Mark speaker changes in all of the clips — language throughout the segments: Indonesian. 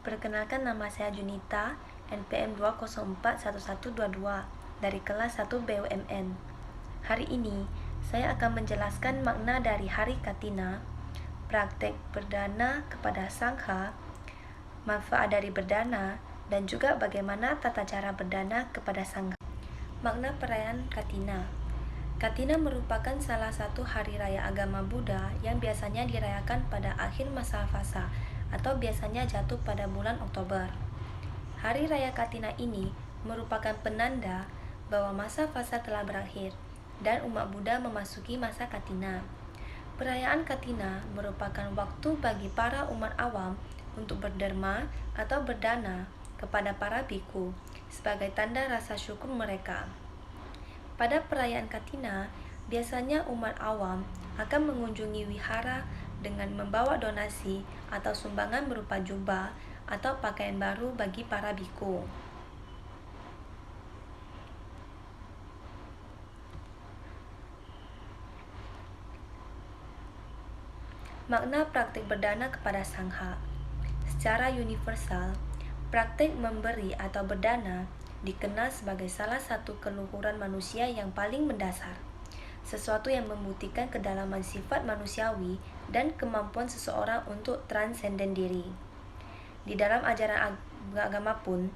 Speaker 1: Perkenalkan, nama saya Junita, NPM 2041122 dari kelas 1 BUMN. Hari ini, saya akan menjelaskan makna dari Hari Kartini, praktek berdana kepada sangha, manfaat dari berdana, dan juga bagaimana tata cara berdana kepada sangha. Makna perayaan Kartini. Kartini merupakan salah satu hari raya agama Buddha yang biasanya dirayakan pada akhir masa fasa atau biasanya jatuh pada bulan Oktober. Hari raya Kartini ini merupakan penanda bahwa masa fasa telah berakhir dan umat Buddha memasuki masa Kartini. Perayaan Kartini merupakan waktu bagi para umat awam untuk berderma atau berdana kepada para biku sebagai tanda rasa syukur mereka. Pada perayaan Kartini, biasanya umat awam akan mengunjungi wihara dengan membawa donasi atau sumbangan berupa jubah atau pakaian baru bagi para biku. Makna praktik berdana kepada sangha. Secara universal, praktik memberi atau berdana dikenal sebagai salah satu keluhuran manusia yang paling mendasar, sesuatu yang membuktikan kedalaman sifat manusiawi dan kemampuan seseorang untuk transenden diri. Di dalam ajaran agama pun,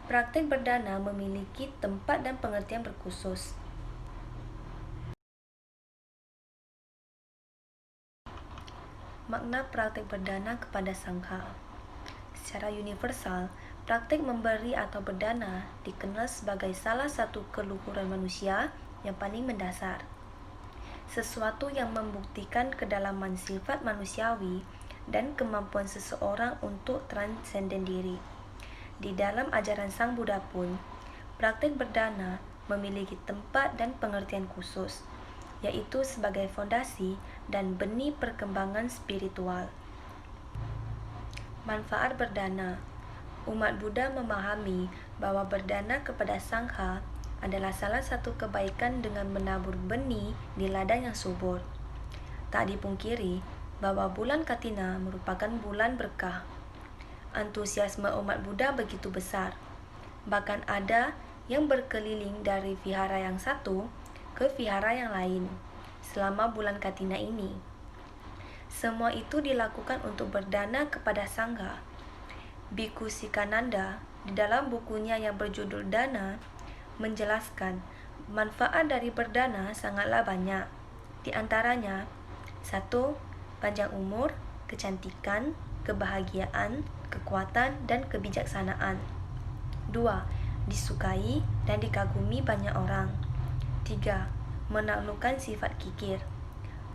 Speaker 1: praktik berdana memiliki tempat dan pengertian berkhusus. Makna praktik berdana kepada sangha. Secara universal, praktik memberi atau berdana dikenal sebagai salah satu keluhuran manusia yang paling mendasar, sesuatu yang membuktikan kedalaman sifat manusiawi dan kemampuan seseorang untuk transenden diri. Di dalam ajaran Sang Buddha pun, praktik berdana memiliki tempat dan pengertian khusus, yaitu sebagai fondasi dan benih perkembangan spiritual. Manfaat berdana. Umat Buddha memahami bahwa berdana kepada sangha adalah salah satu kebaikan dengan menabur benih di ladang yang subur. Tak dipungkiri bahwa bulan Kartini merupakan bulan berkah. Antusiasme umat Buddha begitu besar. Bahkan ada yang berkeliling dari vihara yang satu ke vihara yang lain selama bulan Kartini ini. Semua itu dilakukan untuk berdana kepada sangha. Biku Sikananda di dalam bukunya yang berjudul Dana menjelaskan manfaat dari berdana sangatlah banyak. Di antaranya, 1. Panjang umur, kecantikan, kebahagiaan, kekuatan, dan kebijaksanaan. 2. Disukai dan dikagumi banyak orang. 3. Menaklukkan sifat kikir.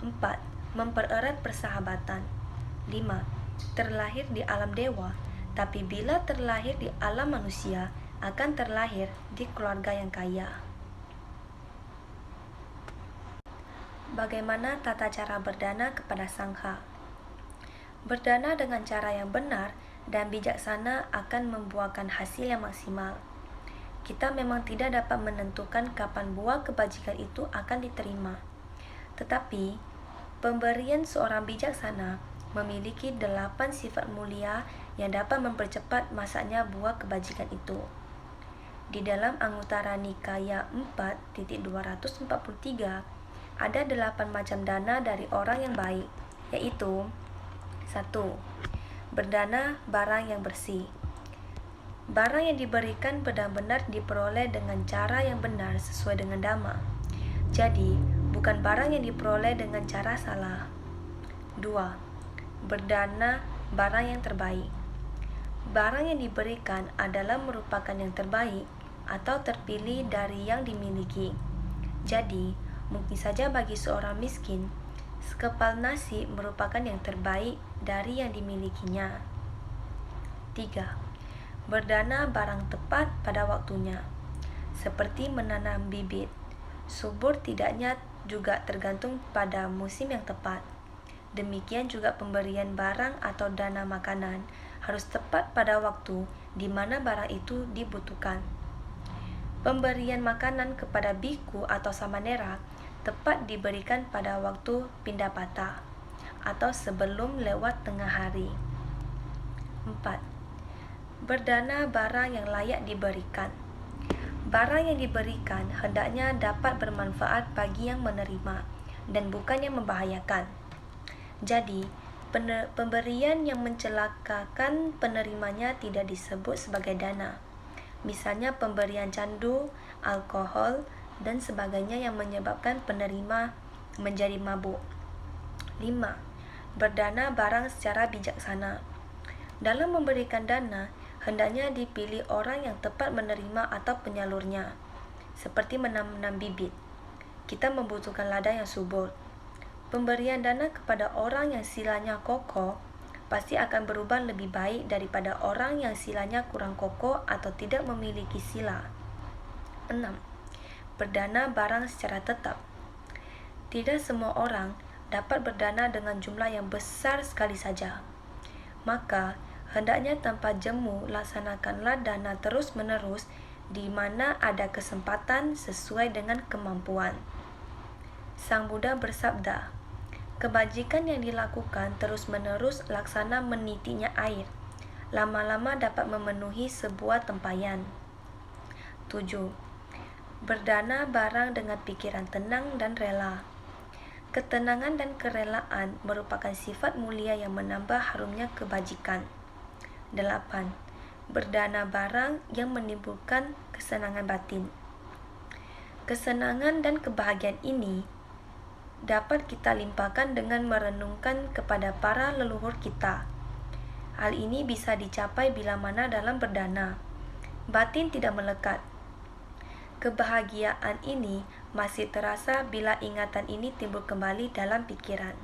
Speaker 1: 4. Mempererat persahabatan. 5. Terlahir di alam dewa, tapi bila terlahir di alam manusia, akan terlahir di keluarga yang kaya. Bagaimana tata cara berdana kepada sangha? Berdana dengan cara yang benar dan bijaksana akan membuahkan hasil yang maksimal. Kita memang tidak dapat menentukan kapan buah kebajikan itu akan diterima. Tetapi pemberian seorang bijaksana memiliki 8 sifat mulia yang dapat mempercepat masaknya buah kebajikan itu. Di dalam Anguttara Nikaya 4.243 ada 8 macam dana dari orang yang baik, yaitu 1. Berdana barang yang bersih. Barang yang diberikan benar-benar diperoleh dengan cara yang benar sesuai dengan Dhamma. Jadi, bukan barang yang diperoleh dengan cara salah. 2. Berdana barang yang terbaik. Barang yang diberikan adalah merupakan yang terbaik atau terpilih dari yang dimiliki. Jadi, mungkin saja bagi seorang miskin, sekepal nasi merupakan yang terbaik dari yang dimilikinya. 3. Berdana barang tepat pada waktunya. Seperti menanam bibit, subur tidaknya juga tergantung pada musim yang tepat. Demikian juga pemberian barang atau dana makanan harus tepat pada waktu di mana barang itu dibutuhkan. Pemberian makanan kepada biku atau samanera tepat diberikan pada waktu pindapata atau sebelum lewat tengah hari. 4. Berdana barang yang layak diberikan. Barang yang diberikan hendaknya dapat bermanfaat bagi yang menerima dan bukannya membahayakan. Jadi, pemberian yang mencelakakan penerimanya tidak disebut sebagai dana. Misalnya pemberian candu, alkohol, dan sebagainya yang menyebabkan penerima menjadi mabuk. 5. Berdana barang secara bijaksana. Dalam memberikan dana, hendaknya dipilih orang yang tepat menerima atau penyalurnya, seperti menanam bibit. Kita membutuhkan ladang yang subur. Pemberian dana kepada orang yang silanya kokoh pasti akan berubah lebih baik daripada orang yang silanya kurang kokoh atau tidak memiliki sila. 6. Berdana barang secara tetap. Tidak semua orang dapat berdana dengan jumlah yang besar sekali saja. Maka, hendaknya tanpa jemu laksanakanlah dana terus-menerus di mana ada kesempatan sesuai dengan kemampuan. Sang Buddha bersabda, kebajikan yang dilakukan terus-menerus laksana menitiknya air. Lama-lama dapat memenuhi sebuah tempayan. 7. Berdana barang dengan pikiran tenang dan rela. Ketenangan dan kerelaan merupakan sifat mulia yang menambah harumnya kebajikan. 8. Berdana barang yang menimbulkan kesenangan batin. Kesenangan dan kebahagiaan ini dapat kita limpahkan dengan merenungkan kepada para leluhur kita. Hal ini bisa dicapai bila mana dalam berdana batin tidak melekat. Kebahagiaan ini masih terasa bila ingatan ini timbul kembali dalam pikiran.